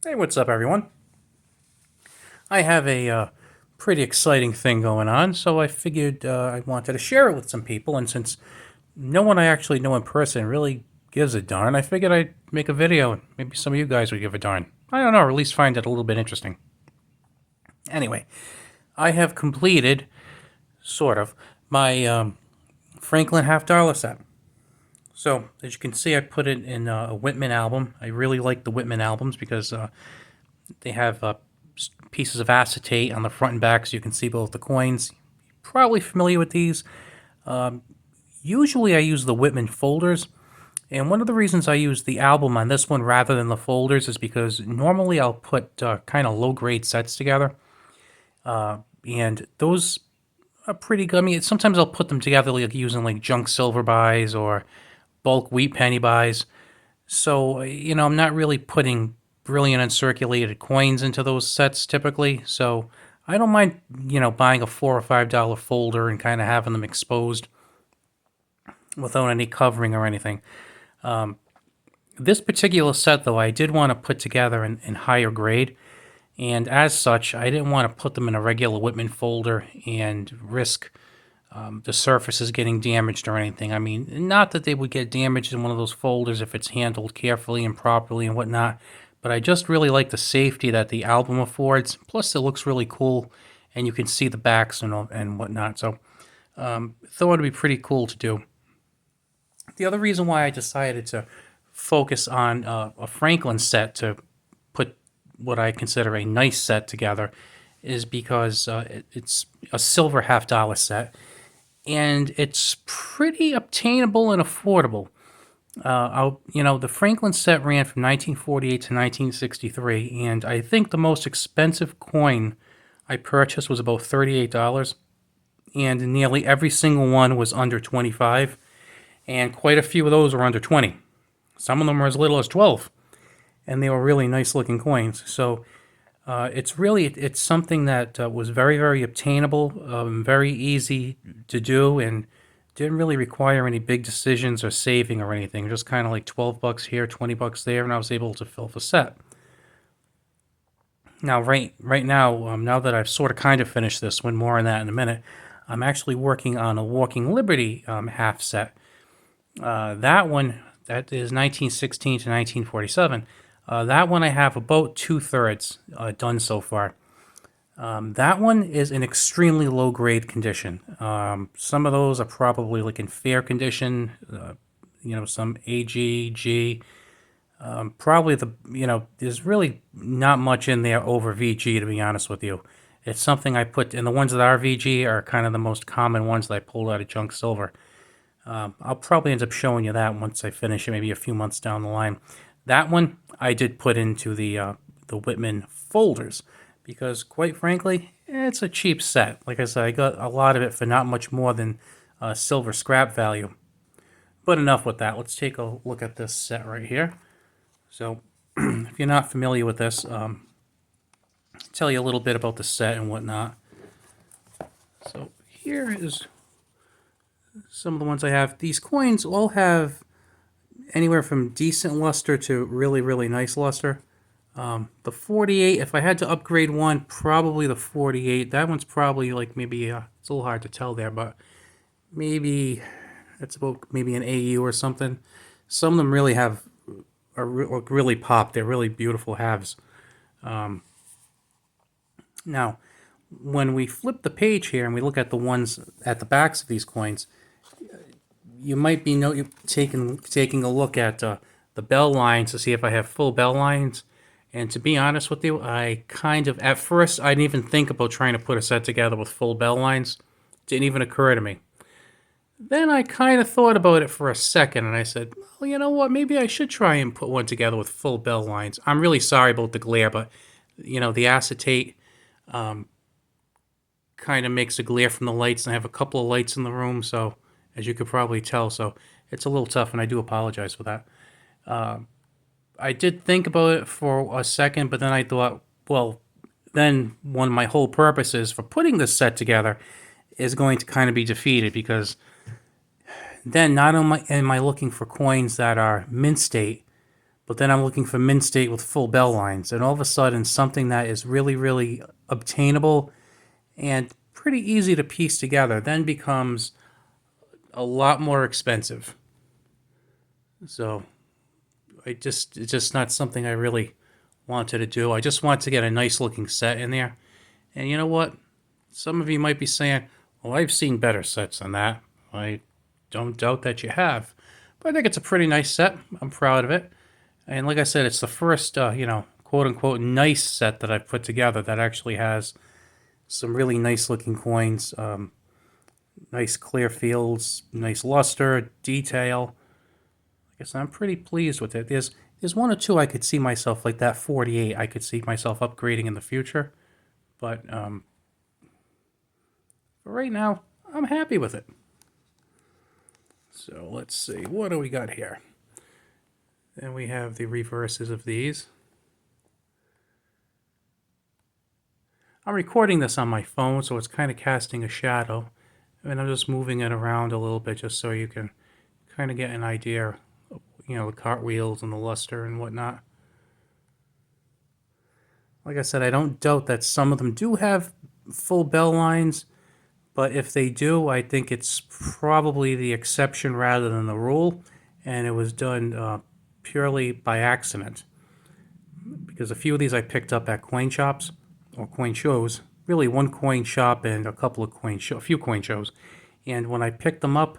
Hey, what's up, everyone? I have a pretty exciting thing going on, so I figured I wanted to share it with some people. And since no one I actually know in person really gives a darn, I figured I'd make a video and maybe some of you guys would give a darn. I don't know, or at least find it a little bit interesting. Anyway, I have completed, sort of, my Franklin half dollar set. So, as you can see, I put it in a Whitman album. I really like the Whitman albums because they have pieces of acetate on the front and back so you can see both the coins. Probably familiar with these. Usually I use the Whitman folders, and one of the reasons I use the album on this one rather than the folders is because normally I'll put kind of low grade sets together, and those are pretty good. I mean, sometimes I'll put them together like using like junk silver buys or bulk wheat penny buys. So, I'm not really putting brilliant uncirculated coins into those sets typically. So, I don't mind, buying a $4 or $5 folder and kind of having them exposed without any covering or anything. This particular set, though, I did want to put together in higher grade. And as such, I didn't want to put them in a regular Whitman folder and risk the surfaces getting damaged or anything. I mean, not that they would get damaged in one of those folders if it's handled carefully and properly and whatnot, but I just really like the safety that the album affords. Plus, it looks really cool, and you can see the backs and whatnot. So, thought it'd be pretty cool to do. The other reason why I decided to focus on a Franklin set to put what I consider a nice set together is because it's a silver half dollar set and it's pretty obtainable and affordable. The Franklin set ran from 1948 to 1963, and I think the most expensive coin I purchased was about $38, and nearly every single one was under 25, and quite a few of those were under 20. Some of them were as little as 12, and they were really nice looking coins. So it's something that was very, very obtainable, very easy to do, and didn't really require any big decisions or saving or anything. Just kind of like $12 here, $20 there, and I was able to fill the set. Now, right now, now that I've sort of kind of finished this one, more on that in a minute, I'm actually working on a Walking Liberty half set. That one, that is 1916 to 1947. That one I have about 2/3 done so far. That one is in extremely low grade condition. Some of those are probably like in fair condition, some AG, G. Probably there's really not much in there over VG, to be honest with you. It's something I put, and the ones that are VG are kind of the most common ones that I pulled out of junk silver. I'll probably end up showing you that once I finish it, maybe a few months down the line. That one I did put into the Whitman folders because, quite frankly, it's a cheap set. Like I said, I got a lot of it for not much more than silver scrap value. But enough with that. Let's take a look at this set right here. So, if you're not familiar with this, tell you a little bit about the set and whatnot. So here is some of the ones I have. These coins all have anywhere from decent luster to really, really nice luster. The 48, if I had to upgrade one, probably the 48. That one's probably like maybe, it's a little hard to tell there, but maybe it's about maybe an AU or something. Some of them really are really pop. They're really beautiful halves. Now, when we flip the page here and we look at the ones at the backs of these coins, you might be taking a look at the bell lines to see if I have full bell lines. And to be honest with you, I kind of, at first, I didn't even think about trying to put a set together with full bell lines. Didn't even occur to me. Then I kind of thought about it for a second, and I said, well, you know what, maybe I should try and put one together with full bell lines. I'm really sorry about the glare, but, the acetate kind of makes a glare from the lights, and I have a couple of lights in the room, so, as you could probably tell, so it's a little tough, and I do apologize for that. I did think about it for a second, but then I thought, well, then one of my whole purposes for putting this set together is going to kind of be defeated because then not only am I looking for coins that are mint state, but then I'm looking for mint state with full bell lines, and all of a sudden something that is really, really obtainable and pretty easy to piece together then becomes a lot more expensive. So it's just not something I really wanted to do. I just want to get a nice looking set in there. And you know what? Some of you might be saying, well, I've seen better sets than that. I don't doubt that you have. But I think it's a pretty nice set. I'm proud of it. And like I said, it's the first, quote unquote, nice set that I've put together that actually has some really nice looking coins, nice clear fields, nice luster, detail. I guess I'm pretty pleased with it. There's one or two I could see myself, like that 48, I could see myself upgrading in the future. But for right now, I'm happy with it. So let's see, what do we got here? Then we have the reverses of these. I'm recording this on my phone, so it's kind of casting a shadow. And I'm just moving it around a little bit just so you can kind of get an idea of, the cartwheels and the luster and whatnot. Like I said, I don't doubt that some of them do have full bell lines, but if they do, I think it's probably the exception rather than the rule, and it was done purely by accident. Because a few of these I picked up at coin shops or coin shows, really one coin shop and a few coin shows. And when I picked them up,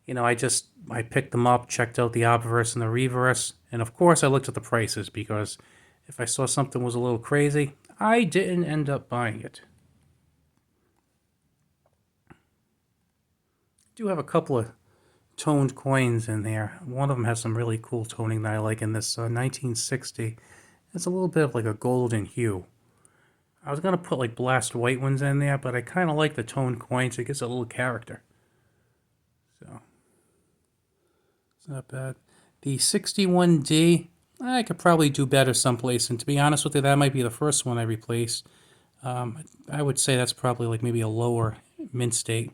I picked them up, checked out the obverse and the reverse, and of course I looked at the prices because if I saw something was a little crazy, I didn't end up buying it. Do have a couple of toned coins in there. One of them has some really cool toning that I like in this 1960. It's a little bit of like a golden hue. I was going to put like blast white ones in there, but I kind of like the toned coins. It gives a little character. So, it's not bad. The 61D, I could probably do better someplace. And to be honest with you, that might be the first one I replaced. I would say that's probably like maybe a lower mint state.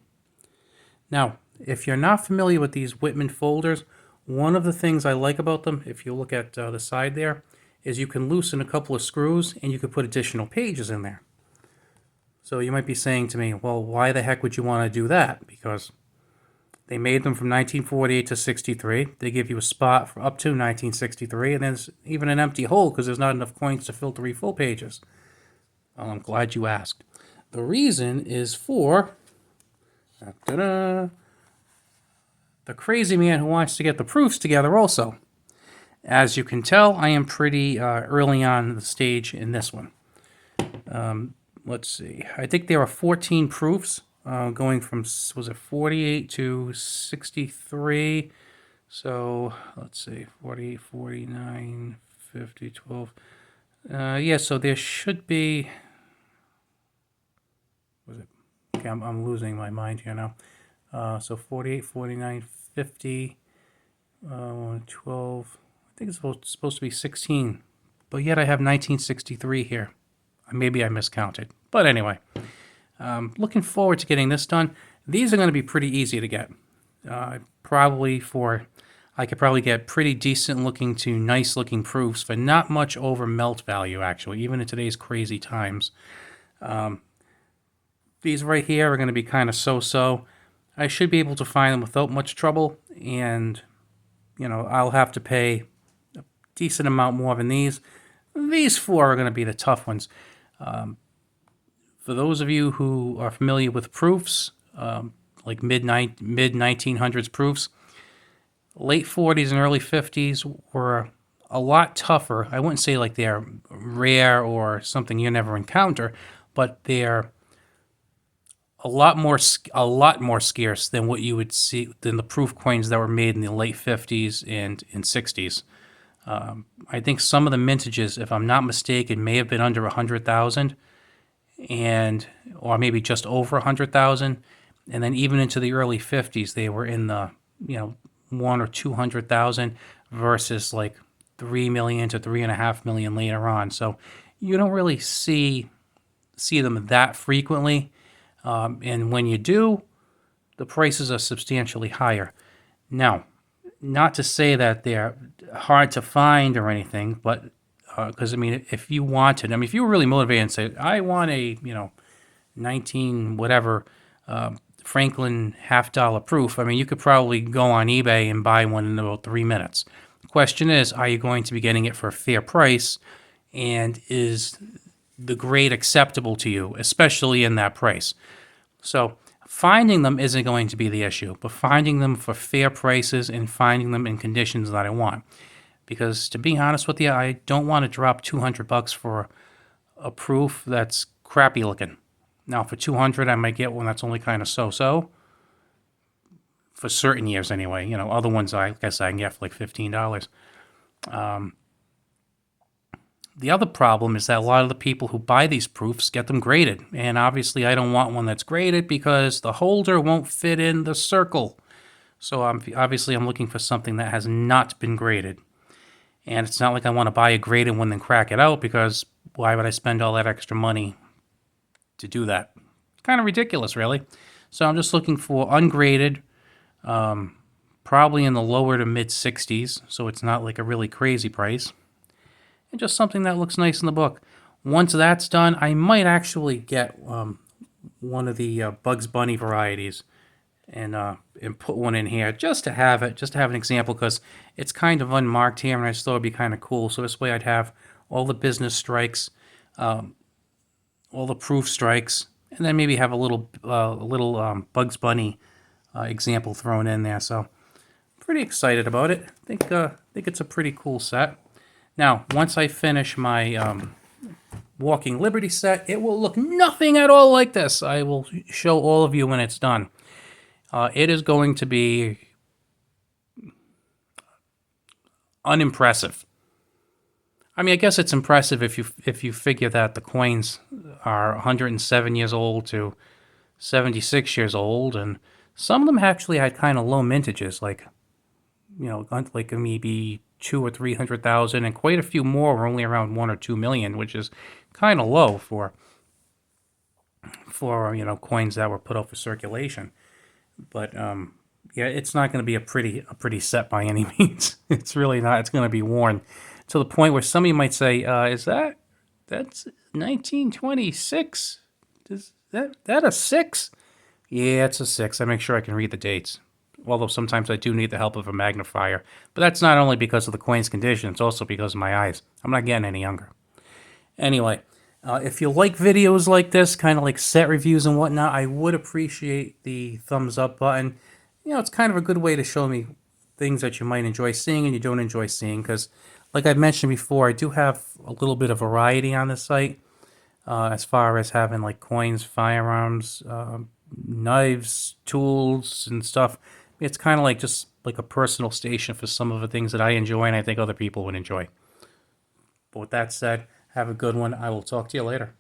Now, if you're not familiar with these Whitman folders, one of the things I like about them, if you look at the side there, is you can loosen a couple of screws and you can put additional pages in there. So you might be saying to me, well, why the heck would you want to do that? Because they made them from 1948 to 63. They give you a spot for up to 1963, and there's even an empty hole because there's not enough coins to fill 3 full pages. Well, I'm glad you asked. The reason is for the crazy man who wants to get the proofs together also. As you can tell, I am pretty early on the stage in this one. Let's see. I think there are 14 proofs going from, was it 48 to 63? So, let's see, 48, 49, 50, 12. Yeah, so there should be, okay, I'm losing my mind here now. So 48, 49, 50, 12, I think it's supposed to be 16, but yet I have 1963 here. Maybe I miscounted. But anyway, looking forward to getting this done. These are going to be pretty easy to get. I could probably get pretty decent looking to nice looking proofs for not much over melt value, actually, even in today's crazy times. These right here are going to be kind of so-so. I should be able to find them without much trouble, and, I'll have to pay a decent amount more than these. These 4 are going to be the tough ones. For those of you who are familiar with proofs, like mid-1900s proofs, late 40s and early 50s were a lot tougher. I wouldn't say like they're rare or something you never encounter, but they're a lot more scarce than what you would see than the proof coins that were made in the late 50s and 60s. I think some of the mintages, if I'm not mistaken, may have been under 100,000, or maybe just over 100,000, and then even into the early 50s, they were in the 1 or 200,000 versus like 3 million to 3.5 million later on. So you don't really see them that frequently, and when you do, the prices are substantially higher. Now, not to say that they're hard to find or anything, but because I mean, if you wanted, I mean, if you were really motivated and say, I want a 19 whatever Franklin $half proof, I mean, you could probably go on eBay and buy one in about 3 minutes. The question is, are you going to be getting it for a fair price, and is the grade acceptable to you, especially in that price? So finding them isn't going to be the issue, but finding them for fair prices and finding them in conditions that I want. Because to be honest with you, I don't want to drop $200 for a proof that's crappy looking. Now for 200, I might get one that's only kind of so-so. For certain years anyway. Other ones I guess I can get for like $15. The other problem is that a lot of the people who buy these proofs get them graded. And obviously I don't want one that's graded because the holder won't fit in the circle. So I'm looking for something that has not been graded. And it's not like I want to buy a graded one and crack it out, because why would I spend all that extra money to do that? Kind of ridiculous, really. So I'm just looking for ungraded, probably in the lower to mid 60s, so it's not like a really crazy price. And just something that looks nice in the book. Once that's done, I might actually get one of the Bugs Bunny varieties and put one in here just to have an example, because it's kind of unmarked here, and I just thought it'd be kind of cool. So this way I'd have all the business strikes, all the proof strikes, and then maybe have a little Bugs Bunny example thrown in there. So pretty excited about it. I think it's a pretty cool set. Now, once I finish my Walking Liberty set, it will look nothing at all like this. I will show all of you when it's done. It is going to be unimpressive. I mean, I guess it's impressive if you figure that the coins are 107 years old to 76 years old, and some of them actually had kind of low mintages, like maybe 200,000 or 300,000, and quite a few more were only around 1 or 2 million, which is kind of low for coins that were put out for circulation. But yeah, it's not going to be a pretty set by any means. It's really not. It's going to be worn to the point where somebody might say, "Is that's 1926? Is that a 6?" Yeah, it's a 6. I make sure I can read the dates. Although sometimes I do need the help of a magnifier. But that's not only because of the coin's condition, it's also because of my eyes. I'm not getting any younger. Anyway, if you like videos like this, kind of like set reviews and whatnot, I would appreciate the thumbs up button. It's kind of a good way to show me things that you might enjoy seeing and you don't enjoy seeing. Because, like I mentioned before, I do have a little bit of variety on the site. As far as having like coins, firearms, knives, tools, and stuff. It's kind of like just like a personal station for some of the things that I enjoy and I think other people would enjoy. But with that said, have a good one. I will talk to you later.